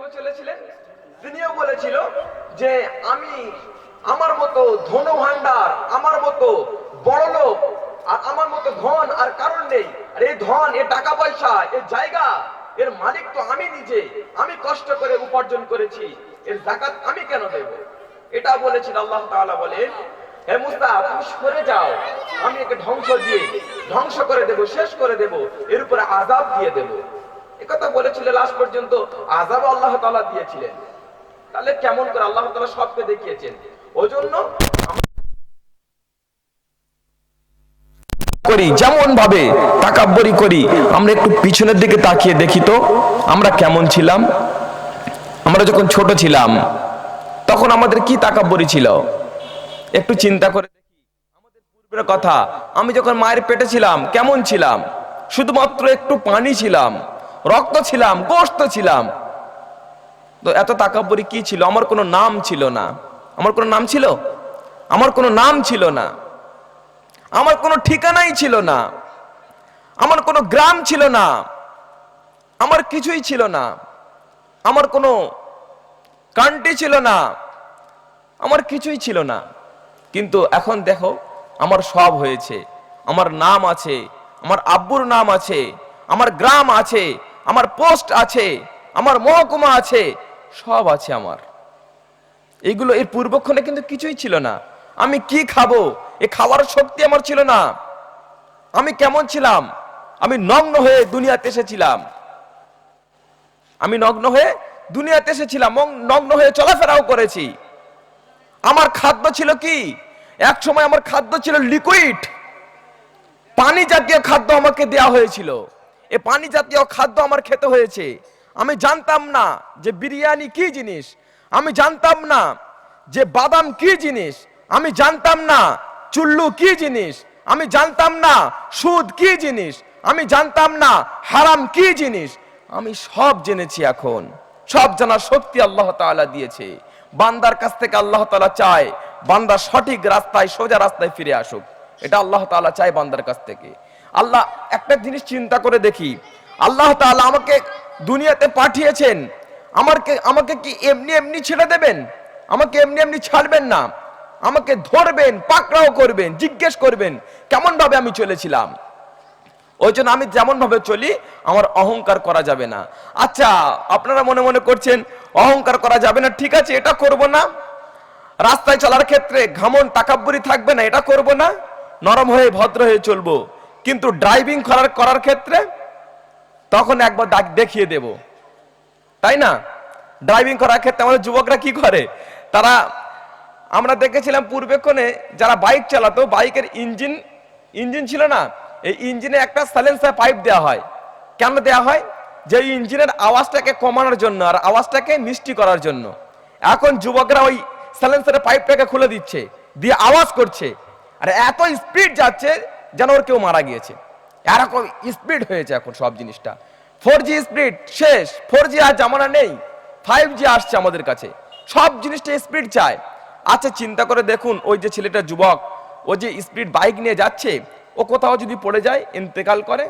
ভাবে চলেছিলেন। তিনিও বলেছিল যে আমি আমার মতো ধন ভান্ডার, আমার মতো বড় লোক আর আমার মতো ধন আর কারণ নেই। আর এই ধন, এ টাকা পয়সা, এর জায়গা, এর মালিক তো আমি নিজে, আমি কষ্ট করে উপার্জন করেছি, এর যাকাত আমি কেন দেব? এটা বলেছিল। আল্লাহ তাআলা বলেন, হে মুসা, তুমি সরে যাও, আমি একে ধ্বংস করে দেব, শেষ করে দেব, এর উপরে আযাব দিয়ে দেব। একথা বলেছিল। লাস্ট পর্যন্ত আযাব আল্লাহ তাআলা দিয়েছিলেন। তাহলে কেমন করে আল্লাহ তাআলা সবকে দেখিয়েছেন। ওজন্য করি যেমন ভাবে তাকাব্বুরি করি, আমরা একটু পিছনের দিকে তাকিয়ে দেখি তো আমরা কেমন ছিলাম। আমরা যখন ছোট ছিলাম তখন আমাদের কি তাকাব্বুরি ছিল, একটু চিন্তা করে দেখি আমাদের পূর্বের কথা। আমি যখন মায়ের পেটে ছিলাম কেমন ছিলাম? শুধুমাত্র একটু পানি ছিলাম, রক্ত ছিলাম, গোশত ছিলাম। তো এত তাকাব্বুরি কি ছিল? আমার কোনো নাম ছিল না। আমার কোনো নাম ছিল? আমার কোনো নাম ছিল না। আমার কোনো ঠিকানাই ছিল না। আমার কোনো গ্রাম ছিল না। আমার কিছুই ছিল না। আমার কোনো কান্ট্রি ছিল না। আমার কিছুই ছিল না। কিন্তু এখন দেখো আমার সব হয়েছে। আমার নাম আছে, আমার আব্বুর নাম আছে, আমার গ্রাম আছে, আমার পোস্ট আছে, আমার মহকুমা আছে, সব আছে আমার। এইগুলো এর পূর্বক্ষণে কিন্তু কিছুই ছিল না। আমি কি খাবো এ খাওয়ার শক্তি আমার ছিল না। আমি কেমন ছিলাম? আমি নগ্ন হয়ে দুনিয়াতে এসেছিলাম। আমি নগ্ন হয়ে দুনিয়াতে এসেছিলাম, নগ্ন হয়ে চলাফেরাও করেছি। আমার খাদ্য ছিল কি? এক সময় আমার খাদ্য ছিল লিকুইড, পানি জাতীয় খাদ্য আমাকে দেয়া হয়েছিল। এ পানি জাতীয় খাদ্য আমার খেতে হয়েছে। আমি জানতাম না যে বিরিয়ানি কি জিনিস, আমি জানতাম না যে বাদাম কি জিনিস, আমি জানতাম না চুল্লু কি জিনিস, আমি জানতাম না সুদ কি জিনিস, আমি জানতাম না হারাম কি জিনিস। আমি সব জেনেছি। এখন সব জানার শক্তি আল্লাহ তাআলা দিয়েছে। বান্দার কাছ থেকে আল্লাহ তাআলা চায় বান্দা সঠিক রাস্তায়, সোজা রাস্তায় ফিরে আসুক। এটা আল্লাহ তাআলা চায় বান্দার কাছ থেকে। আল্লাহ একটা জিনিস চিন্তা করে দেখি, আল্লাহ তাআলা আমাকে দুনিয়াতে পাঠিয়েছেন, আমাকে কি এমনি এমনি ছেড়ে দেবেন? আমাকে এমনি এমনি ছাড়বেন না। আমাকে ধরবেন, পাকড়াও করবেন, জিজ্ঞেস করবেন কেমন ভাবে আমি চলেছিলাম। ওই জন্য আমি যেমন ভাবে চলি, আমার অহংকার করা যাবে না। আচ্ছা, আপনারা মনে মনে করছেন অহংকার করা যাবে না, ঠিক আছে, এটা করব না। রাস্তায় চলার ক্ষেত্রে ঘামন তাকাব্বুরি থাকবে না, এটা করব না। নরম হয়ে ভদ্র হয়ে চলবো। কিন্তু ড্রাইভিং করার ক্ষেত্রে তখন একবার দেখিয়ে দেব, তাই না? ড্রাইভিং করার ক্ষেত্রে আমাদের যুবকরা কি করে? তারা, আমরা দেখেছিলাম পূর্বেক্ষণে যারা বাইক চালাতো, বাইকের ইঞ্জিন ছিল না, এই ইঞ্জিনে একটা সাইলেন্সার পাইপ দেওয়া হয়। কেন দেওয়া হয়? যে ইঞ্জিনের আওয়াজটাকে কমানোর জন্য আর আওয়াজটাকে মিষ্টি করার জন্য। এখন যুবকরা ওই সাইলেন্সারের পাইপটাকে খুলে দিচ্ছে, দিয়ে আওয়াজ করছে, আর এত স্পিড যাচ্ছে যেন ওর কেউ মারা গিয়েছে। এরকম স্পিড হয়েছে এখন সব জিনিসটা। 4G স্পিড শেষ, 4G আর জামানা নেই, 5G আসছে আমাদের কাছে। সব জিনিসটা স্পিড চায়। আচ্ছা চিন্তা করে দেখুন, ওই যে ছেলেটা যুবক, ও যে স্পিড বাইক নিয়ে যাচ্ছে, ও কোথাও যদি পড়ে যায়, ইন্তেকাল করে,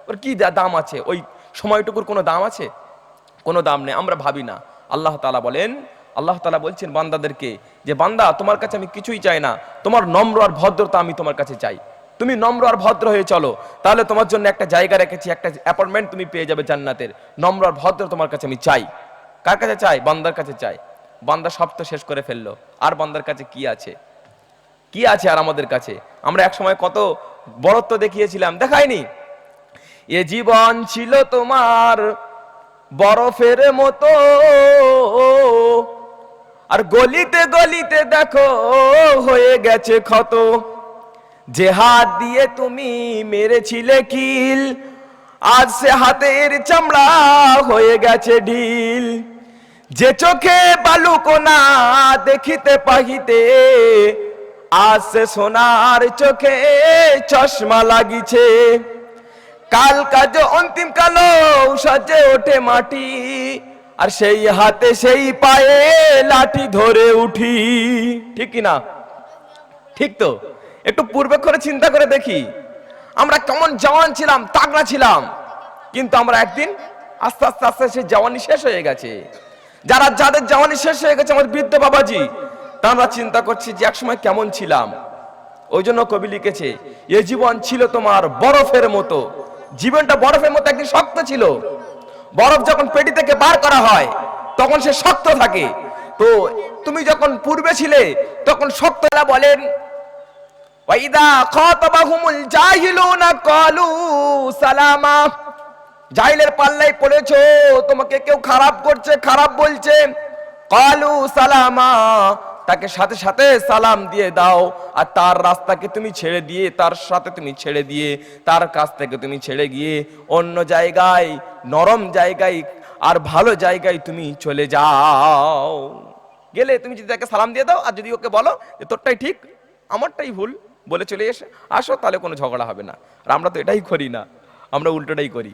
ওর কি দাম আছে? ওই সময়টুকুর কোনো দাম আছে? কোনো দাম নেই। আমরা ভাবি না। আল্লাহ তাআলা বলেন, আল্লাহ তাআলা বলছেন বান্দাদেরকে যে বান্দা, তোমার কাছে আমি কিছুই চাই না, তোমার নম্র আর ভদ্রতা আমি তোমার কাছে চাই। তুমি নম্র আর ভদ্র হয়ে চলো, তাহলে তোমার জন্য একটা জায়গা রেখেছি, একটা অ্যাপার্টমেন্ট তুমি পেয়ে যাবে জান্নাতের। নম্র আর ভদ্র তোমার কাছে আমি চাই। কার কাছে চাই? বান্দার কাছে চাই। বান্দা সব তো শেষ করে ফেললো, আর বান্দার কাছে কি আছে? কি আছে আর আমাদের কাছে? আমরা এক সময় কত বড়ত্ব দেখিয়েছিলাম, দেখাইনি? এ জীবন ছিল তোমার বরফের মতো, আর গলিতে গলিতে দেখো হয়ে গেছে ক্ষত। যে হাত দিয়ে তুমি মেরেছিলে কিল, আজ সে হাতের চামড়া হয়ে গেছে ঢিল। যে চোখে বালুকোনা দেখিতে পাহিতে, আজ সে সোনার চোখে চশমা লাগিছে। কাল কাজ অন্তিম কালো সাজে ওঠে মাটি, আর সেই হাতে সেই পায়ে লাঠি ধরে উঠি। ঠিক কি না? ঠিক তো? একটু পূর্বেক্ষণে চিন্তা করে দেখি, আমরা কেমন জওয়ান ছিলাম, তাগড়া ছিলাম, কিন্তু আমরা একদিন আস্তে আস্তে আস্তে সেই জওয়ানি শেষ হয়ে গেছে। যাদের জওয়ানি শেষ হয়ে গেছে, আমার বৃদ্ধ বাবাজি, তারা চিন্তা করছে যে একসময় কেমন ছিলাম। ওই জন্য কবি লিখেছে, এই জীবন ছিল তোমার বরফের মতো। জীবনটা বরফের মতো একদিন শক্ত ছিল। বরফ যখন পেটি থেকে বার করা হয় তখন সে শক্ত থাকে। তো তুমি যখন পূর্বে ছিলে তখন শক্ত। বলেন, ওয়াইদা খাতাবাহুমুল জাহিলুনা ক্বালু সালামা। জাহিলের পাল্লায় পড়েছো, তোমাকে কেউ খারাপ করছে, খারাপ বলছে, ক্বালু সালামা, তাকে সাথে সাথে সালাম দিয়ে দাও। আর তার রাস্তাকে তুমি ছেড়ে দিয়ে, তার সাথে তুমি ছেড়ে দিয়ে, তার কাছ থেকে তুমি ছেড়ে গিয়ে অন্য জায়গায়, নরম জায়গায় আর ভালো জায়গায় তুমি চলে যাও। গেলে তুমি যদি তাকে সালাম দিয়ে দাও, আর যদি ওকে বলো যে তোরটাই ঠিক আমারটাই ভুল বলে চলে আসো, তাহলে কোনো ঝগড়া হবে না। আর আমরা তো এটাই করি না, আমরা উল্টোটাই করি।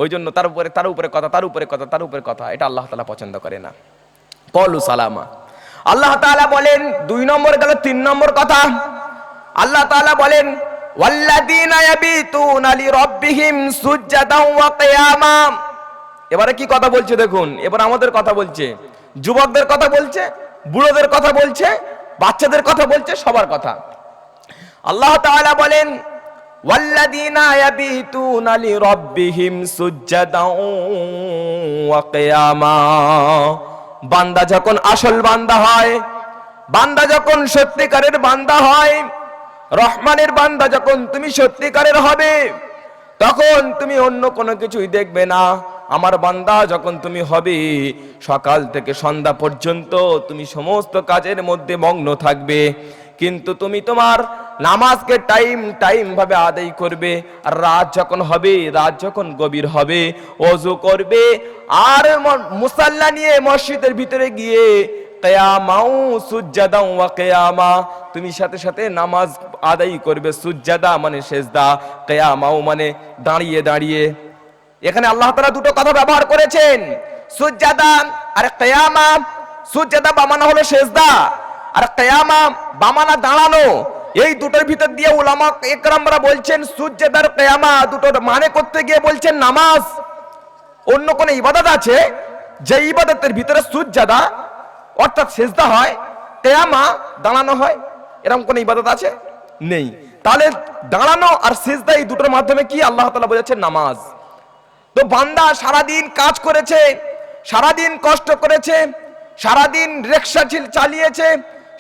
ওই জন্য তার উপরে কথা, এটা আল্লাহ তাআলা পছন্দ করে না। কলু সালামা। আল্লাহ তাআলা বলেন 2 নম্বর গেল, 3 নম্বর কথা আল্লাহ তাআলা বলেন, ওয়াল্লাযীনা ইয়াবিতুনা লিরাব্বিহিম সুজদান ওয়া কিয়ামা। এবারে কি কথা বলছে দেখুন, এবার আমাদের কথা বলছে, যুবকদের কথা বলছে, বুড়োদের কথা বলছে, বাচ্চাদের কথা বলছে, সবার কথা। আল্লাহ তাআলা বলেন, ওয়াল্লাযীনা ইয়াবিতুনা লিরাব্বিহিম সুজদান ওয়া কিয়ামা। বান্দা যখন আসল বান্দা হয়, বান্দা যখন সত্যিকারের বান্দা হয়, রহমানের বান্দা যখন তুমি সত্যিকারের হবে, তখন তুমি অন্য কোনো কিছুই দেখবে না। আমার বান্দা যখন তুমি হবে, সকাল থেকে সন্ধ্যা পর্যন্ত তুমি সমস্ত কাজের মধ্যে মগ্ন থাকবে, কিন্তু তুমি তোমার নামাজকে টাইম ভাবে আদায় করবে। আর রাত যখন হবে, রাত যখন গভীর হবে, ওযু করবে, আর মুসাল্লা নিয়ে মসজিদের ভিতরে গিয়ে কিয়ামাউ সুজদান ওয়া কিয়ামা, তুমি সাথে সাথে নামাজ আদায় করবে। সুজদা মানে সেজদা, কিয়ামাউ মানে দাঁড়িয়ে দাঁড়িয়ে। এখানে আল্লাহ তাআলা দুটো কথা ব্যবহার করেছেন, সুজদা আর কিয়ামা। সুজদা বামানা হলো সেজদা, আর কিয়ামা বামানা দাঁড়ানো। এই দুটোর ভিতর দিয়ে উলামা ইকরামরা বলছেন, সুজদা আর কিয়ামা দুটোর মানে করতে গিয়ে বলছেন নামাজ। অন্য কোন ইবাদত আছে যে ইবাদতের ভিতরে সুজদা অর্থাৎ সেজদা হয়, কিয়ামা দাঁড়ানো হয়? এরকম কোন ইবাদত আছে? নেই। তাহলে দাঁড়ানো আর সিজদা এই দুটোর মাধ্যমে কি আল্লাহ তাআলা বোঝাচ্ছেন? নামাজ। তো বান্দা সারাদিন কাজ করেছে, সারাদিন কষ্ট করেছে, সারাদিন রিকশা চালিয়েছে,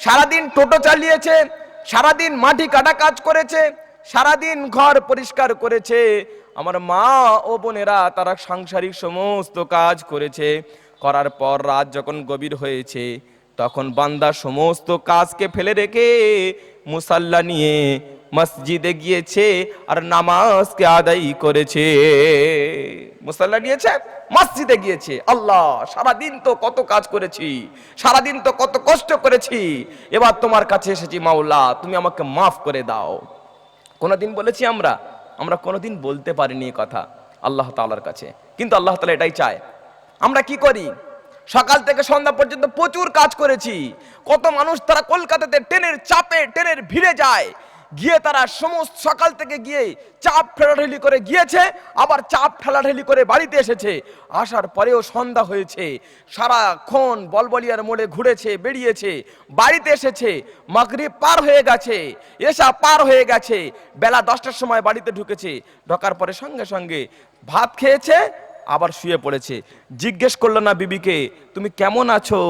সারাদিন টোটো চালিয়েছে, সারাদিন মাটি কাটা কাজ করেছে, সারাদিন ঘর পরিষ্কার করেছে, আমার মা ও বোনেরা তারা সাংসারিক সমস্ত কাজ করেছে। করার পর রাত যখন গভীর হয়েছে, তখন বান্দা সমস্ত কাজকে ফেলে রেখে মুসাল্লা নিয়ে মসজিদে গিয়েছে আর নামাজকে আদায় করেছে। মুসাল্লা নিয়েছে, মসজিদে গিয়েছে। আল্লাহ, সারাদিন তো কত কাজ করেছি, সারাদিন তো কত কষ্ট করেছি, এবার তোমার কাছে এসেছি মাওলা, তুমি আমাকে মাফ করে দাও। কোনদিন বলেছি আমরা কোনদিন বলতে পারিনি এই কথা আল্লাহ তাআলার কাছে, কিন্তু আল্লাহ তাআলা এটাই চায়। আমরা কি করি? সকাল থেকে সন্ধ্যা পর্যন্ত প্রচুর কাজ করেছি। কত মানুষ তারা কলকাতাতে ট্রেনের চাপে, ট্রেনের ভিড়ে যায়, গিয়ে তারা সমস্ত সকাল থেকে গিয়ে চাপ ঠেলাঠেলি করে গিয়েছে, আবার চাপ ঠেলাঠেলি করে বাড়িতে এসেছে। আসার পরেও সন্ধ্যা হয়েছে, সারাক্ষণ বলবলিয়ার মোড়ে ঘুরেছে, বেরিয়েছে, বাড়িতে এসেছে, মাগরিব পার হয়ে গেছে, এশা পার হয়ে গেছে, বেলা 10টার সময় বাড়িতে ঢুকেছে। ঢোকার পরে সঙ্গে সঙ্গে ভাত খেয়েছে, আবার শুয়ে পড়েছে। জিজ্ঞেস করলো না বিবিকে, তুমি কেমন আছো,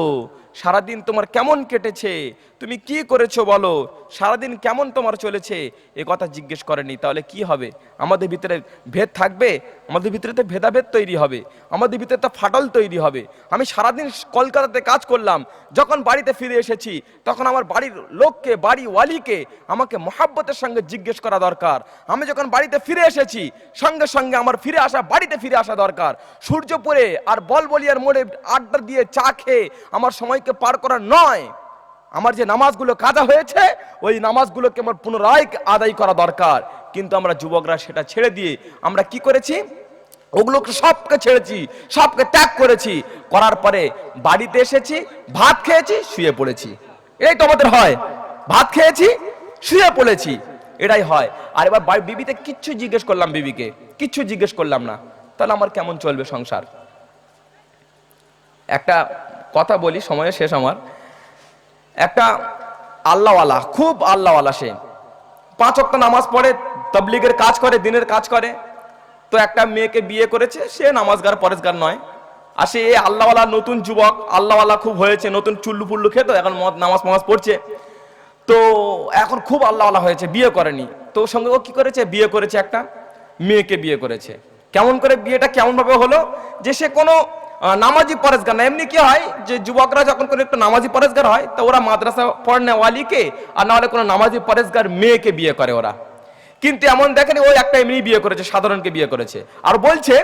সারাদিন তোমার কেমন কেটেছে, তুমি কি করেছো বলো, সারাদিন কেমন তোমার চলেছে, এ কথা জিজ্ঞেস করেনি। তাহলে কি হবে? আমাদের ভিতরে ভেদ থাকবে, আমাদের ভিতরে তো ভেদাভেদ তৈরি হবে, আমাদের ভিতরে তো ফাটল তৈরি হবে। আমি সারাদিন কলকাতাতে কাজ করলাম, যখন বাড়িতে ফিরে এসেছি তখন আমার বাড়ির লোককে, বাড়িওয়ালিকে আমাকে মহাব্বতের সঙ্গে জিজ্ঞেস করা দরকার। আমি যখন বাড়িতে ফিরে এসেছি সঙ্গে সঙ্গে আমার বাড়িতে ফিরে আসা দরকার। সূর্যপুরে আর বলবলিয়ার মোড়ে আড্ডা দিয়ে চা খেয়ে আমার সময়কে পার করা নয়। আমার যে নামাজগুলো কাজা হয়েছে, ওই নামাজগুলোকে আমার পুনরায় আদায় করা দরকার। কিন্তু আমরা যুবকরা সেটা ছেড়ে দিয়ে আমরা কি করেছি? ওগুলোকে সবকে ছেড়েছি, সবকে ত্যাগ করেছি। করার পরে বাড়িতে এসেছি, ভাত খেয়েছি, শুয়ে পড়েছি। এটাই তো আমাদের হয়, ভাত খেয়েছি, শুয়ে পড়েছি, এটাই হয়। আর এবার বিবিতে কিচ্ছু জিজ্ঞেস করলাম, বিবিকে কিচ্ছু জিজ্ঞেস করলাম না, তাহলে আমার কেমন চলবে সংসার? একটা কথা বলি, সময় শেষ আমার। একটা আল্লাহওয়ালা, খুব আল্লাহওয়ালা, সে 5 ওয়াক্ত নামাজ পড়ে, তাবলীগের কাজ করে, দিনের কাজ করে। তো একটা মেয়েকে বিয়ে করেছে, সে নামাজগার পরেজগার নয়। আর সে আল্লাহওয়ালা নতুন যুবক, আল্লাহওয়ালা খুব হয়েছে, নতুন চুল্লু ফুল্লু খেত, এখন নামাজ পড়ছে। তো এখন খুব আল্লাহওয়ালা হয়েছে, বিয়ে করেনি। তো ওর সঙ্গে ও কি করেছে, বিয়ে করেছে, একটা মেয়েকে বিয়ে করেছে। কেমন করে বিয়েটা কেমন ভাবে হলো, যে সে কোনো নামাজি পরেজগার না। এমনি কি হয় যে যুবকরা যখন কোনো একটু নামাজি পরেজগার হয়, তো ওরা মাদ্রাসা পড়নেওয়ালিকে আর না হলে কোনো নামাজি পরেজগার মেয়েকে বিয়ে করে ওরা। কিন্তু এমন দেখেনি, ওই একটা এমনি বিয়ে করেছে, সাধারণকে বিয়ে করেছে, আর বলছে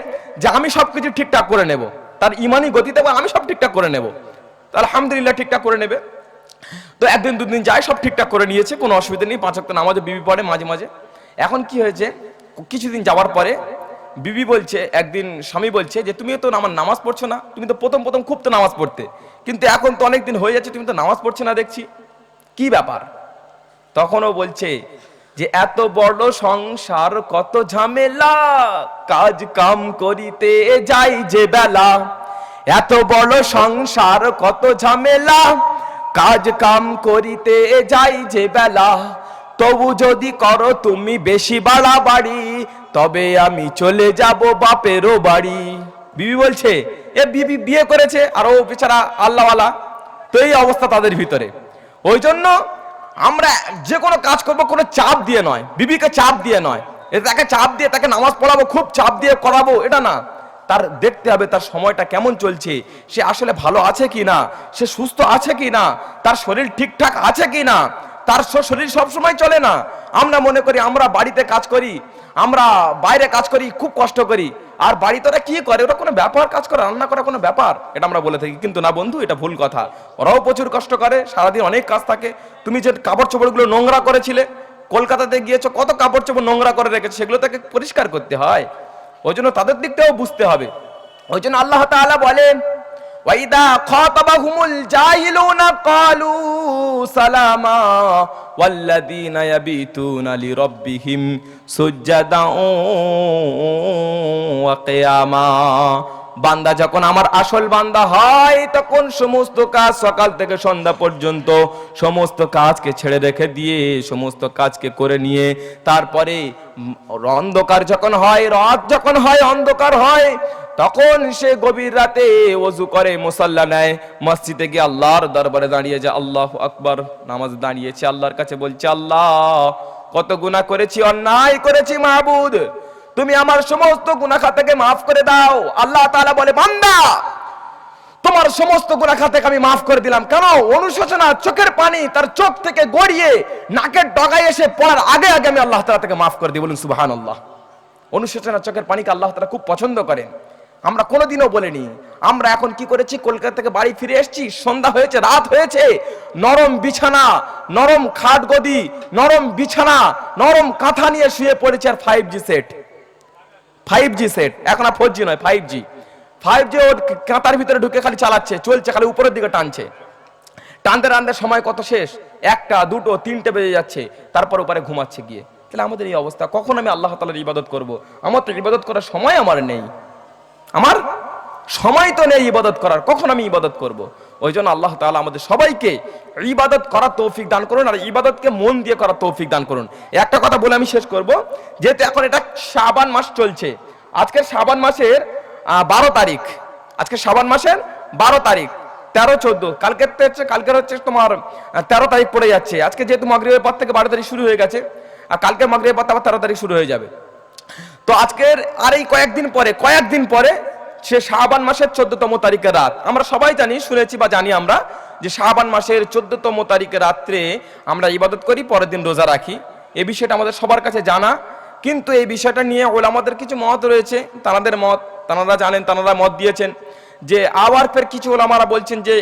যে আমি সবকিছু ঠিকঠাক করে নেব, তার ইমানি গতিতে আমি সব ঠিকঠাক করে নেব। আলহামদুলিল্লাহ, ঠিকঠাক করে নেবে। তো একদিন দুদিন যায়, সব ঠিকঠাক করে নিয়েছে, কোনো অসুবিধা নেই, 5 ওয়াক্ত নামাজে বিবি পড়ে মাঝে মাঝে। এখন কি হয়েছে, কিছুদিন যাওয়ার পরে বিবি বলছে, একদিন স্বামী বলছে যে তুমিও তো আমার নামাজ পড়ছো না, তুমি তো প্রথম প্রথম খুব তো নামাজ পড়তে, কিন্তু এখন তো অনেক দিন হয়ে যাচ্ছে তুমি তো নামাজ পড়ছো না দেখছি, কি ব্যাপার? তখনও বলছে যে এত বড় সংসার কত ঝামেলা, কাজ কাম করিতে যাই যে বেলা। এত বড় সংসার কত ঝামেলা, কাজ কাম করিতে যাই যে বেলা। তবু যদি করো তুমি বেশি বাড়াবাড়ি, তবে আমি চলে যাব বাপেরও বাড়ি। বিবি বলছে, এ বিবি বিয়ে করেছে আর ও বেচারা আল্লাহওয়ালা। তো এই অবস্থা তাদের ভিতরে। ওই জন্য আমরা যে কোনো কাজ করবো কোনো চাপ দিয়ে নয়, বিবিকে চাপ দিয়ে নয়, তাকে চাপ দিয়ে তাকে নামাজ পড়াবো, খুব চাপ দিয়ে করাবো, এটা না। তার দেখতে হবে তার সময়টা কেমন চলছে, সে আসলে ভালো আছে কি না, সে সুস্থ আছে কি না, তার শরীর ঠিকঠাক আছে কি না। তার শরীর সবসময় চলে না। আমরা মনে করি আমরা বাড়িতে কাজ করি, আমরা বাইরে কাজ করি, খুব কষ্ট করি, আর বাড়িতে ওরা কি করে, ওরা কোনো ব্যাপার, কাজ করে, রান্না করা কোনো ব্যাপার, এটা আমরা বলে থাকি। কিন্তু না বন্ধু, এটা ভুল কথা। ওরাও প্রচুর কষ্ট করে, সারাদিন অনেক কাজ থাকে। তুমি যে কাপড় চোপড়গুলো নোংরা করেছিলে, কলকাতাতে গিয়েছো, কত কাপড় চোপড় নোংরা করে রেখেছে, সেগুলো তাকে পরিষ্কার করতে হয়। ওই জন্য তাদের দিকটাও বুঝতে হবে। ওই জন্য আল্লাহ তাআলা বলেন, ওয়াইদা খাতাবাহুমুল জাহিলুনা ক্বালু সালামা ওয়াল্লাযীনা ইয়াবিতুনা লিরাব্বিহিম সুজদান ওয়া কিয়ামা। বান্দা যখন আমার আসল বান্দা হয়, তখন সমস্ত কাজ সকাল থেকে সন্ধ্যা পর্যন্ত সমস্ত কাজকে ছেড়ে রেখে দিয়ে, সমস্ত কাজকে করে নিয়ে, তারপরে অন্ধকার যখন হয়, রাত যখন হয়, অন্ধকার হয়, তখন সে গভীর রাতে ওযু করে, মুসাল্লা নেয়, মসজিদে গিয়ে আল্লাহর দরবারে দাঁড়িয়ে যায়, আল্লাহু আকবার, নামাজ দাঁড়িয়েছে, আল্লাহর কাছে বলছে, আল্লাহ কত গুনাহ করেছি, অন্যায় করেছি মাহবুদ, তুমি আমার সমস্ত গুনাহ খাতাকে মাফ করে দাও। আল্লাহ তাআলা বলে, বান্দা তোমার সমস্ত গুনাহ খাতাকে আমি মাফ করে দিলাম। কেন? অনুশোচনা, চোখের পানি তার চোখ থেকে গড়িয়ে নাকের ডগায় এসে পড়ার আগে আগে আমি আল্লাহ তাআলা তাকে মাফ করে দিই। বলুন সুবহানাল্লাহ। অনুশোচনা চোখের পানিকে আল্লাহ তাআলা খুব পছন্দ করেন। আমরা কোনোদিনও বলিনি। আমরা এখন কি করেছি, কলকাতা থেকে বাড়ি ফিরে এসেছি, সন্ধ্যা হয়েছে, রাত হয়েছে, নরম বিছানা, নরম খাট গদি, নরম বিছানা, নরম কাঁথা নিয়ে শুয়ে পড়েছে, আর 5G সেট, 5G সেট, এখন আর 4G নয়, 5G ওর কাঁথার ভিতরে ঢুকে খালি চালাচ্ছে, চলছে, খালি উপরের দিকে টানছে। টানতে টানতে সময় কত শেষ, 1টা 2টো 3টে বেজে যাচ্ছে, তারপর উপরে ঘুমাচ্ছে গিয়ে। তাহলে আমাদের এই অবস্থা, কখন আমি আল্লাহ তাআলার ইবাদত করব? আমার তো ইবাদত করার সময় আমার নেই, আমার সময় তো নেই ইবাদত করার, কখন আমি ইবাদত করব? ওই জন্য আল্লাহ তাআলা আমাদের সবাইকে ইবাদত করার তৌফিক দান করুন, আর ইবাদতকে মন দিয়ে করার তৌফিক দান করুন। একটা কথা বলে আমি শেষ করব, যেহেতু এখন এটা শাবান মাস চলছে, আজকে শাবান মাসের 12 তারিখ, আজকে শাবান মাসের 12 তারিখ, 13, 14, কালকের হচ্ছে তোমার 13 তারিখ পড়ে যাচ্ছে। আজকে যেহেতু মাগরিবের পর থেকে 12 তারিখ শুরু হয়ে গেছে, আর কালকে মাগরিবের পর আবার 13 তারিখ শুরু হয়ে যাবে। তো আজকের আর এই কয়েকদিন পরে সে শাবান মাসের 14তম তারিখের রাত। আমরা সবাই জানি, শুনেছি বা জানি আমরা, যে শাবান মাসের 14তম তারিখের রাত্রে আমরা ইবাদত করি, পরের দিন রোজা রাখি। এই বিষয়টা আমাদের সবার কাছে জানা। কিন্তু এই বিষয়টা নিয়ে ওলামাদের কিছু মত রয়েছে, তাদের মত তারা জানেন, তারা মত দিয়েছেন যে আবার ফের কিছু ওলামারা বলছেন যে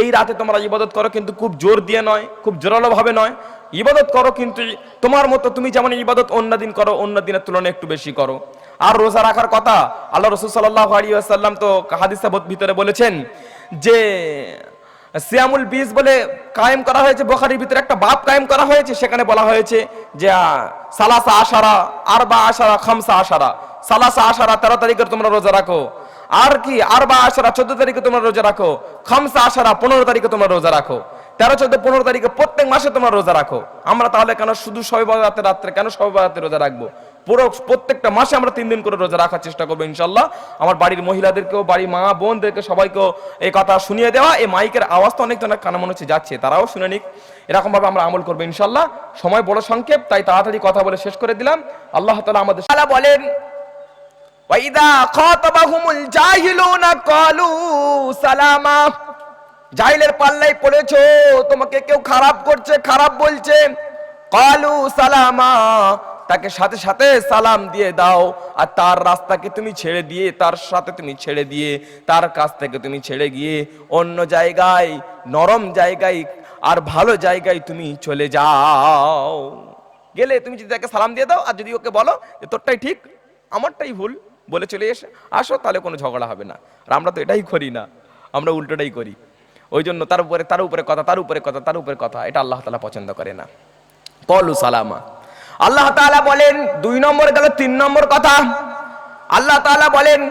এই রাতে তোমরা ইবাদত করো, কিন্তু খুব জোর দিয়ে নয়, খুব জোরালো ভাবে নয়, ইবাদত করো কিন্তু তোমার মতো, তুমি যেমন ইবাদত অন্য দিন করো, অন্য দিনের তুলনায় একটু বেশি করো। আর রোজা রাখার কথা আল্লাহ রাসূল সাল্লাল্লাহু আলাইহি ওয়াসাল্লাম তো হাদিসের ভিতরে বলেছেন যে সিয়ামুল বীজ বলে কায়েম করা হয়েছে, বুখারীর ভিতরে একটা বাব কায়েম করা হয়েছে, সেখানে বলা হয়েছে যে সালাসা আশারা, আরবা আশারা, খামসা আশারা, সালাসা আশারা 13 তারিখের তোমরা রোজা রাখো, আর কি আরবা আশারা 14 তারিখে তোমরা রোজা রাখো, খামসা আশারা 15 তারিখে তোমরা রোজা রাখো, 13, 14, 15 তারিখে প্রত্যেক মাসে তোমরা রোজা রাখো। আমরা তাহলে কেন শুধু শবে বরাতের রাত্রে কেন শবে বরাতে রোজা রাখবো? প্রত্যেকটা মাসে আমরা 3 দিন করে রোজা রাখার চেষ্টা করবো ইনশাল্লাহ। আমার বাড়ির মহিলাদেরকেও, বাড়ির মা বোনদেরকে সবাইকেও এই কথা শুনিয়ে দেওয়া। এই মাইকের আওয়াজ তো অনেক জনের কানে মনে হচ্ছে যাচ্ছে, তারাও শুনে নিক। এরকম ভাবে আমরা আমল করবো ইনশাল্লাহ। সময় বড় সংক্ষেপ, তাই তাড়াতাড়ি কথা বলে শেষ করে দিলাম। আল্লাহ তাআলা আমাদের বলেন, ওয়াইদা খাতাবাহুমুল জাহিলুনা ক্বালু সালামা। জাহিলের পাল্লায় পড়েছো, তোমাকে কেউ খারাপ করছে, খারাপ বলছে, ক্বালু সালামা, তাকে সাথে সাথে সালাম দিয়ে দাও। আর তার রাস্তাকে তুমি ছেড়ে দিয়ে, তার সাথে তুমি ছেড়ে দিয়ে, তার কাছ থেকে তুমি ছেড়ে গিয়ে অন্য জায়গায়, নরম জায়গায় আর ভালো জায়গায় তুমি চলে যাও। গেলে তুমি যদি তাকে সালাম দিয়ে দাও, আর যদি ওকে বলো যে তোরটাই ঠিক আমারটাই ভুল বলে চলে আসো, তাহলে কোনো ঝগড়া হবে না। আর আমরা তো এটাই করি না, আমরা উল্টোটাই করি। ওই জন্য তার উপরে কথা, এটা আল্লাহ তাআলা পছন্দ করে না। ক্বালু সালামা। আল্লাহ তাআলা বলেন 2 নম্বর গেল, 3 নম্বর কথা আল্লাহ তাআলা বলেন,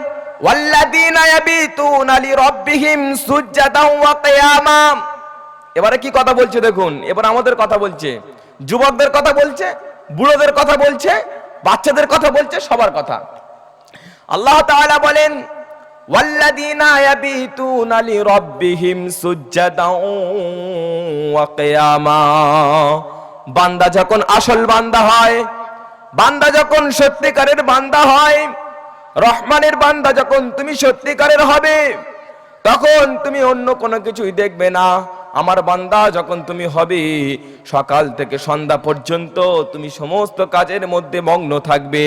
ওয়াল্লাযীনা ইয়াবিতুনা লিরাব্বিহিম সুজদান ওয়া কিয়ামা। এবারে কি কথা বলছে দেখুন, এবার আমাদের কথা বলছে, যুবকদের কথা বলছে, বুড়োদের কথা বলছে, বাচ্চাদের কথা বলছে, সবার কথা। আল্লাহ তাআলা বলেন, ওয়াল্লাযীনা ইয়াবিতুনা লিরাব্বিহিম সুজদান ওয়া কিয়ামা। বান্দা যখন আসল বান্দা হয়, বান্দা যখন সত্যিকারের বান্দা হয়, রহমানের বান্দা যখন তুমি সত্যিকারের হবে, তখন তুমি অন্য কোনো কিছুই দেখবে না। আমার বান্দা যখন তুমি হবে, সকাল থেকে সন্ধ্যা পর্যন্ত তুমি সমস্ত কাজের মধ্যে মগ্ন থাকবে,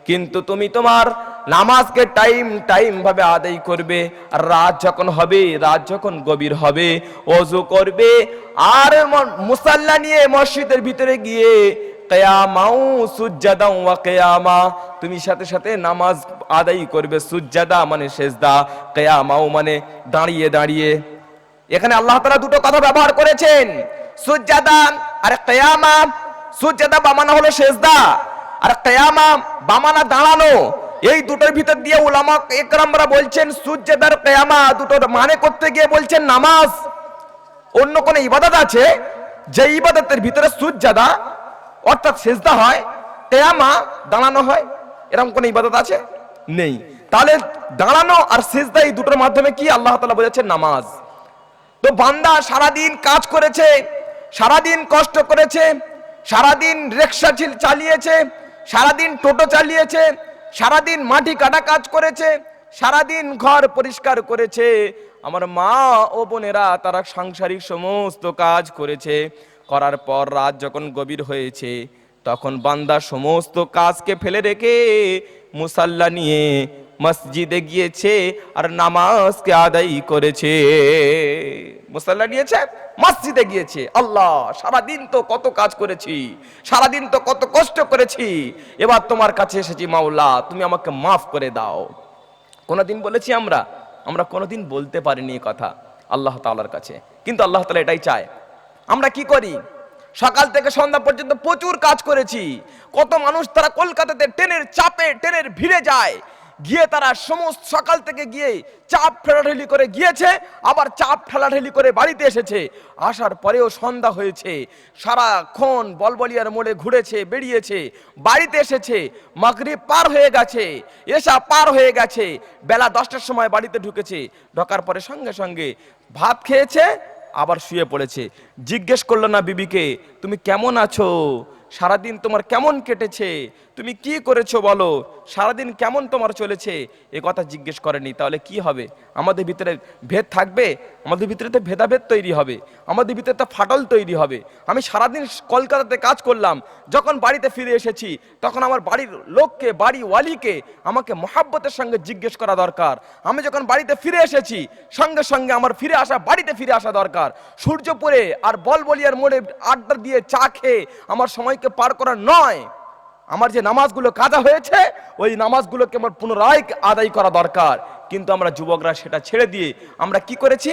কিন্তু তুমি তোমার নামাজকে টাইম ভাবে আদায় করবে। আর রাত যখন হবে, রাত যখন গভীর হবে, ওযু করবে আর মুসাল্লা নিয়ে মসজিদের ভিতরে গিয়ে কিয়ামাউ সুজদান ওয়া কিয়ামা, তুমি সাথে সাথে নামাজ আদায় করবে। সুজদা মানে সেজদা, কিয়ামাউ মানে দাঁড়িয়ে দাঁড়িয়ে। এখানে আল্লাহ তাআলা দুটো কথা ব্যবহার করেছেন, সুজদা আর কিয়ামা। সুজদা বামানা হলো সেজদা, আর কিয়ামা বামানা দাঁড়ানো। এই দুটোর ভিতর দিয়ে উলামা ইকরামরা বলছেন সুজদার কিয়ামা দুটোর মানে করতে গিয়ে বলছেন নামাজ। অন্য কোন ইবাদত আছে যে ইবাদতের ভিতরে সুজদা অর্থাৎ সেজদা হয়, কিয়ামা দাঁড়ানো হয়? এরকম কোন ইবাদত আছে? নেই। তাহলে দাঁড়ানো আর সেজদা এই দুটোর মাধ্যমে কি আল্লাহ তাআলা বলেছেন নামাজ। তো বান্দা সারাদিন কাজ করেছে, সারাদিন কষ্ট করেছে, সারাদিন রিকশা চালিয়েছে, সারাদিন টোটো চালিয়েছে, সারাদিন মাটি কাটা কাজ করেছে, সারাদিন ঘর পরিষ্কার করেছে। আমার মা ও বোনেরা তারা সাংসারিক সমস্ত কাজ করেছে, করার পর রাত যখন গভীর হয়েছে, তখন বান্দা সমস্ত কাজকে ফেলে রেখে মুসাল্লা নিয়ে মসজিদে গিয়েছে আর নামাজকে আদায় করেছে। মুসাল্লা নিয়েছে, মসজিদে গিয়েছে। আল্লাহ, সারাদিন তো কত কাজ করেছি, সারাদিন তো কত কষ্ট করেছি, এবার তোমার কাছে এসেছি মাওলা, তুমি আমাকে মাফ করে দাও। কোনদিন বলেছি আমরা? আমরা কোনদিন বলতে পারিনি এই কথা আল্লাহ তাআলার কাছে, কিন্তু আল্লাহ তাআলা এটাই চায়। আমরা কি করি? সকাল থেকে সন্ধ্যা পর্যন্ত প্রচুর কাজ করেছি। কত মানুষ তারা কলকাতাতে ট্রেনের চাপে, ট্রেনের ভিড়ে যায়, গিয়ে তারা সমস্ত সকাল থেকে গিয়ে চাপ ঠেলাঠেলি করে গিয়েছে, আবার চাপ ঠেলাঠেলি করে বাড়িতে এসেছে। আসার পরেও সন্ধ্যা হয়েছে, সারাক্ষণ বলবলিয়ার মোড়ে ঘুরেছে, বেরিয়েছে, বাড়িতে এসেছে, মাগরিব পার হয়ে গেছে, এশা পার হয়ে গেছে, বেলা 10টার সময় বাড়িতে ঢুকেছে। ঢোকার পরে সঙ্গে সঙ্গে ভাত খেয়েছে, আবার শুয়ে পড়েছে। জিজ্ঞেস করলো না বিবিকে, তুমি কেমন আছো, সারাদিন তোমার কেমন কেটেছে, তুমি কি করেছো বলো, সারাদিন কেমন তোমার চলেছে, এ কথা জিজ্ঞেস করেনি। তাহলে কি হবে? আমাদের ভিতরে ভেদ থাকবে, আমাদের ভিতরে তো ভেদাভেদ তৈরি হবে, আমাদের ভিতরে তো ফাটল তৈরি হবে। আমি সারাদিন কলকাতাতে কাজ করলাম, যখন বাড়িতে ফিরে এসেছি তখন আমার বাড়ির লোককে, বাড়িওয়ালিকে আমাকে মহাব্বতের সঙ্গে জিজ্ঞেস করা দরকার। আমি যখন বাড়িতে ফিরে এসেছি সঙ্গে সঙ্গে আমার ফিরে আসা, বাড়িতে ফিরে আসা দরকার। সূর্যপুরে আর বলবলিয়ার মোড়ে আড্ডা দিয়ে চা খেয়ে আমার সময়কে পার করা নয়। আমার যে নামাজগুলো কাজা হয়েছে ওই নামাজগুলোকে আমার পুনরায় আদায় করা দরকার। কিন্তু আমরা যুবকরা সেটা ছেড়ে দিয়ে আমরা কি করেছি?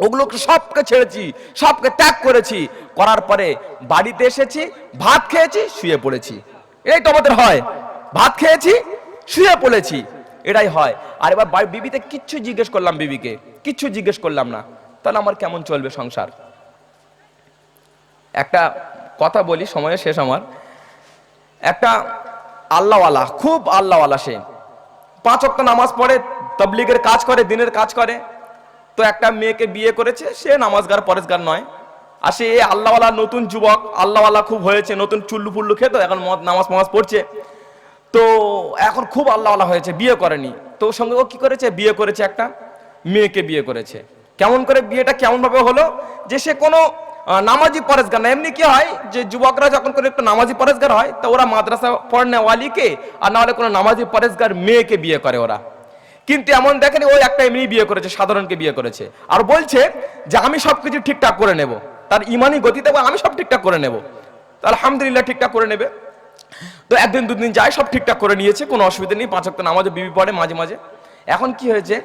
ওগুলোকে সবকে ছেড়েছি, সবকে ত্যাগ করেছি। করার পরে বাড়িতে এসেছি, ভাত খেয়েছি, শুয়ে পড়েছি। এই তো আমাদের হয়, ভাত খেয়েছি, শুয়ে পড়েছি। এটাই হয়। আর এবার বিবিতে কিচ্ছু জিজ্ঞেস করলাম, বিবিকে কিচ্ছু জিজ্ঞেস করলাম না, তাহলে আমার কেমন চলবে সংসার? একটা কথা বলি, সময় শেষ আমার। একটা আল্লাহওয়ালা, খুব আল্লাহওয়ালা, সে 5 ওয়াক্ত নামাজ পড়ে, তাবলীগের কাজ করে, দিনের কাজ করে। তো একটা মেয়েকে বিয়ে করেছে, সে নামাজগার পরেজগার নয়। আর সে আল্লাহওয়ালা নতুন যুবক, আল্লাহওয়ালা খুব হয়েছে, নতুন চুল্লু ফুল্লু খেত, এখন নামাজ পড়ছে। তো এখন খুব আল্লাহওয়ালা হয়েছে, বিয়ে করেনি। তো ওর সঙ্গে ও কি করেছে, বিয়ে করেছে, একটা মেয়েকে বিয়ে করেছে। কেমন করে বিয়েটা কেমন ভাবে হলো, যে সে কোনো নামাজি পরেজগার না। এমনি কি হয় যে যুবকরা যখন করে একটু নামাজি পরেজগার হয়, তো ওরা মাদ্রাসা পড়নেওয়ালিকে আর না হলে কোনো নামাজি পরেজগার মেয়েকে বিয়ে করে ওরা। কিন্তু এমন দেখেনি, ওই একটা এমনি বিয়ে করেছে, সাধারণকে বিয়ে করেছে। আর বলছে যে আমি সবকিছু ঠিকঠাক করে নেব, তার ইমানি গতিতে আমি সব ঠিকঠাক করে নেব। তো আলহামদুলিল্লাহ ঠিকঠাক করে নেবে। তো একদিন দুদিন যায়, সব ঠিকঠাক করে নিয়েছে, কোনো অসুবিধা নেই, 5 ওয়াক্ত নামাজে বিবি পড়ে মাঝে মাঝে। এখন কি হয়েছে,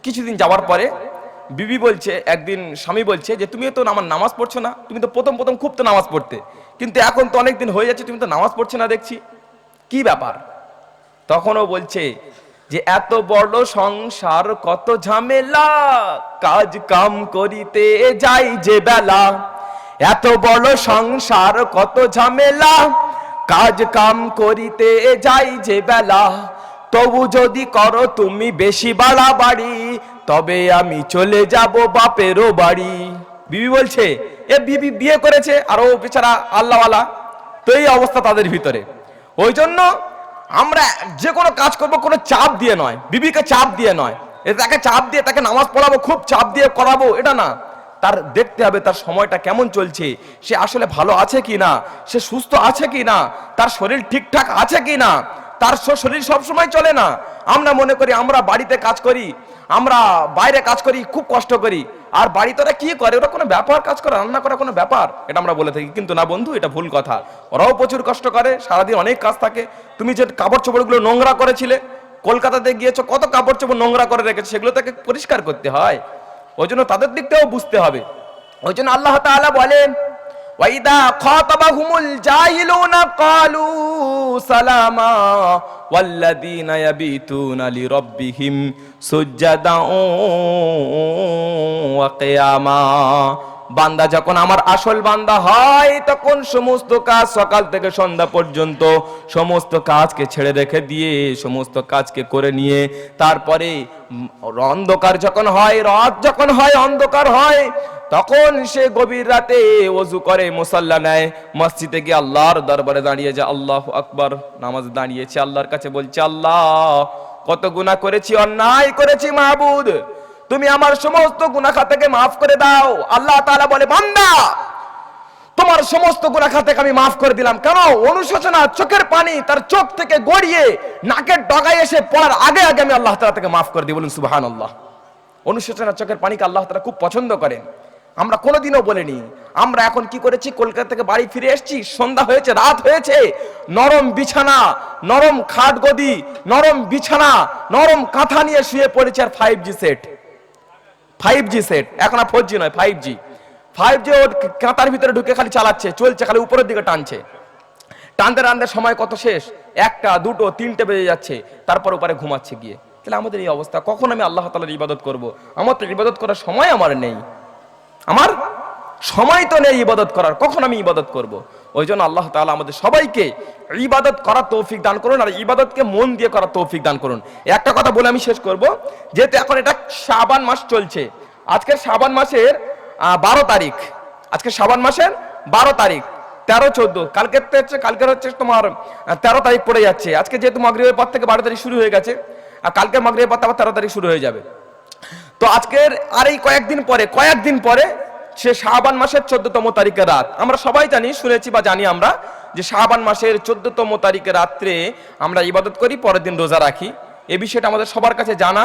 কিছুদিন যাওয়ার পরে বিবি বলছে, একদিন স্বামী বলছে যে তুমি তো আমার নামাজ পড়ছো না, তুমি তো প্রথম প্রথম খুব তো নামাজ পড়তে, কিন্তু এখন তো অনেক দিন হয়ে যাচ্ছে তুমি তো নামাজ পড়ছো না দেখছি, কি ব্যাপার? তখনও বলছে যে এত বড় সংসার কত ঝামেলা, কাজ কাম করিতে যাই যে বেলা। এত বড় সংসার কত ঝামেলা, কাজ কাম করিতে যাই যে বেলা। তবু যদি করো তুমি বেশি বাড়াবাড়ি, তবে আমি চলে যাব বাপেরও বাড়ি। বিবি বলছে, এ বিবি বিয়ে করেছে আর ও বেচারা আল্লাহওয়ালা, তো এই অবস্থা তাদের ভিতরে। ওই জন্য আমরা যে কোনো কাজ করবো কোনো চাপ দিয়ে নয়, বিবিকে চাপ দিয়ে নয়, তাকে চাপ দিয়ে তাকে নামাজ পড়াবো, খুব চাপ দিয়ে করাবো, এটা না। তার দেখতে হবে তার সময়টা কেমন চলছে, সে আসলে ভালো আছে কি না, সে সুস্থ আছে কি না, তার শরীর ঠিকঠাক আছে কি না। তার শরীর সব সময় চলে না। আমরা মনে করি আমরা বাড়িতে কাজ করি, আমরা বাইরে কাজ করি, খুব কষ্ট করি, আর বাড়িতে ওরা কি করে, ওরা কোনো ব্যাপার, কাজ করে, রান্না করা কোনো ব্যাপার, এটা আমরা বলে থাকি। কিন্তু না বন্ধু, এটা ভুল কথা। ওরাও প্রচুর কষ্ট করে, সারাদিন অনেক কাজ থাকে। তুমি যে কাপড় চোপড়গুলো নোংরা করেছিলে, কলকাতাতে গিয়েছো, কত কাপড় চোপড় নোংরা করে রেখেছে, সেগুলো তাকে পরিষ্কার করতে হয়। ওই জন্য তাদের দিকটাও বুঝতে হবে। ওই জন্য আল্লাহ তাআলা বলেন, ওয়াইদা খাতাবাহুমুল জাহিলুনা ক্বালু সালামা ওয়াল্লাযীনা ইয়াবিতুনা লিরাব্বিহিম সুজদান ওয়া কিয়ামা। বান্দা যখন আমার আসল বান্দা হয়, তখন সমস্ত কাজ সকাল থেকে সন্ধ্যা পর্যন্ত সমস্ত কাজকে ছেড়ে রেখে দিয়ে, সমস্ত কাজকে করে নিয়ে, তারপরে অন্ধকার যখন হয়, রাত যখন হয়, অন্ধকার হয়, তখন সে গভীর রাতে ওযু করে, মুসাল্লা নেয়, মসজিদে গিয়ে আল্লাহর দরবারে দাঁড়িয়ে যায়, আল্লাহু আকবার, নামাজ দাঁড়িয়েছে, আল্লাহর কাছে বলছে, আল্লাহ কত গুনাহ করেছি, অন্যায় করেছি, মাহবুদ তুমি আমার সমস্ত গুনাহ খাতাকে মাফ করে দাও। আল্লাহ তাআলা বলে, বান্দা তোমার সমস্ত গুনাহ খাতাকে আমি মাফ করে দিলাম। কেন? অনুশোচনা, চোখের পানি তার চোখ থেকে গড়িয়ে নাকের ডগায় এসে পড়ার আগে আগে আমি আল্লাহ তাআলা তাকে মাফ করে দিই। বলুন সুবহানাল্লাহ। অনুশোচনা, চোখের পানিকে আল্লাহ তাআলা খুব পছন্দ করেন। আমরা কোনোদিনও বলিনি। আমরা এখন কি করেছি, কলকাতা থেকে বাড়ি ফিরে এসেছি, সন্ধ্যা হয়েছে, রাত হয়েছে, নরম বিছানা, নরম খাট গদি, নরম বিছানা, নরম কাঁথা নিয়ে শুয়ে পড়েছে, আর 5G সেট, 5G সেট, এখন আর 4G নয়, 5G ওর কাঁথার ভিতরে ঢুকে খালি চালাচ্ছে, চলছে, খালি উপরের দিকে টানছে। টানতে টানতে সময় কত শেষ, 1টা 2টো 3টে বেজে যাচ্ছে, তারপর উপরে ঘুমাচ্ছে গিয়ে। তাহলে আমাদের এই অবস্থা, কখন আমি আল্লাহ তাআলার ইবাদত করব? আমার তো ইবাদত করার সময় আমার নেই, আমার সময় তো নেই ইবাদত করার, কখন আমি ইবাদত করব? ওই জন্য আল্লাহ তাআলা আমাদের সবাইকে ইবাদত করার তৌফিক দান করুন, আর ইবাদতকে মন দিয়ে করার তৌফিক দান করুন। একটা কথা বলে আমি শেষ করব, যেহেতু এখন এটা শাবান মাস চলছে, আজকের শাবান মাসের 12 তারিখ, আজকে শাবান মাসের 12 তারিখ, 13, 14, কালকের হচ্ছে তোমার 13 তারিখ পড়ে যাচ্ছে। আজকে যেহেতু মাগরিবের পর থেকে 12 তারিখ শুরু হয়ে গেছে, আর কালকে মাগরিবের পর আবার 13 তারিখ শুরু হয়ে যাবে। তো আজকের আর এই কয়েকদিন পরে সে শাবান মাসের 14তম তারিখের রাত। আমরা সবাই জানি, শুনেছি বা জানি আমরা, যে শাবান মাসের 14তম তারিখের রাত্রে আমরা ইবাদত করি, পরের দিন রোজা রাখি। এই বিষয়টা আমাদের সবার কাছে জানা।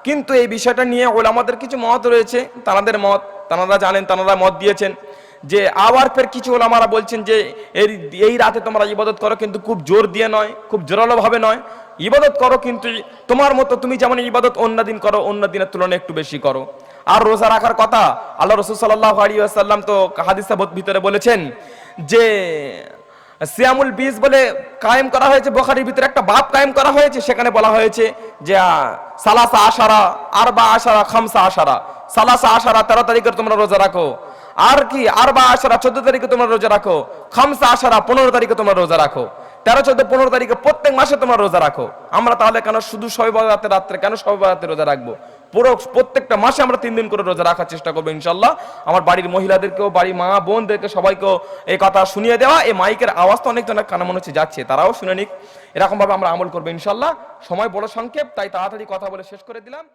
কিন্তু এই বিষয়টা নিয়ে ওলামাদের কিছু মত রয়েছে, তানাদের মত, তানারা জানেন, তানারা মত দিয়েছেন যে আবার ফের কিছু ওলামারা বলছেন যে এই রাতে তোমরা ইবাদত করো, কিন্তু খুব জোর দিয়ে নয়, খুব জোরালো ভাবে নয়, ইবাদত করো কিন্তু তোমার মতো, তুমি যেমন ইবাদত অন্য দিন করো, অন্য দিনের তুলনায় একটু বেশি করো। আর রোজা রাখার কথা আল্লাহ রাসূল সাল্লাল্লাহু আলাইহি ওয়াসাল্লাম তো হাদিসের ভিতরে বলেছেন যে সিয়ামুল বীজ বলে কায়েম করা হয়েছে, বুখারীর ভিতরে একটা বাব কায়েম করা হয়েছে, সেখানে বলা হয়েছে যে সালাসা আশারা, আরবা আশারা, খামসা আশারা। সালাসা আশারা 13 তারিখে তোমরা রোজা রাখো, আর কি আরবা আশারা 14 তারিখে তোমরা রোজা রাখো, খামসা আশারা 15 তারিখে তোমরা রোজা রাখো, 13, 14, 15 তারিখে প্রত্যেক মাসে তোমরা রোজা রাখো। আমরা তাহলে কেন শুধু শবে বরাতের রাত্রে কেন শবে বরাতে রোজা রাখবো? প্রত্যেকটা মাসে আমরা 3 দিন করে রোজা রাখার চেষ্টা করবো ইনশাল্লাহ। আমার বাড়ির মহিলাদেরকেও, বাড়ির মা বোনদেরকে সবাইকেও এই কথা শুনিয়ে দেওয়া। এই মাইকের আওয়াজ তো অনেকজনের কানে মনে হচ্ছে যাচ্ছে, তারাও শুনে নিক। এরকম ভাবে আমরা আমল করবো ইনশাল্লাহ। সময় বড় সংক্ষেপ, তাই তাড়াতাড়ি কথা বলে শেষ করে দিলাম।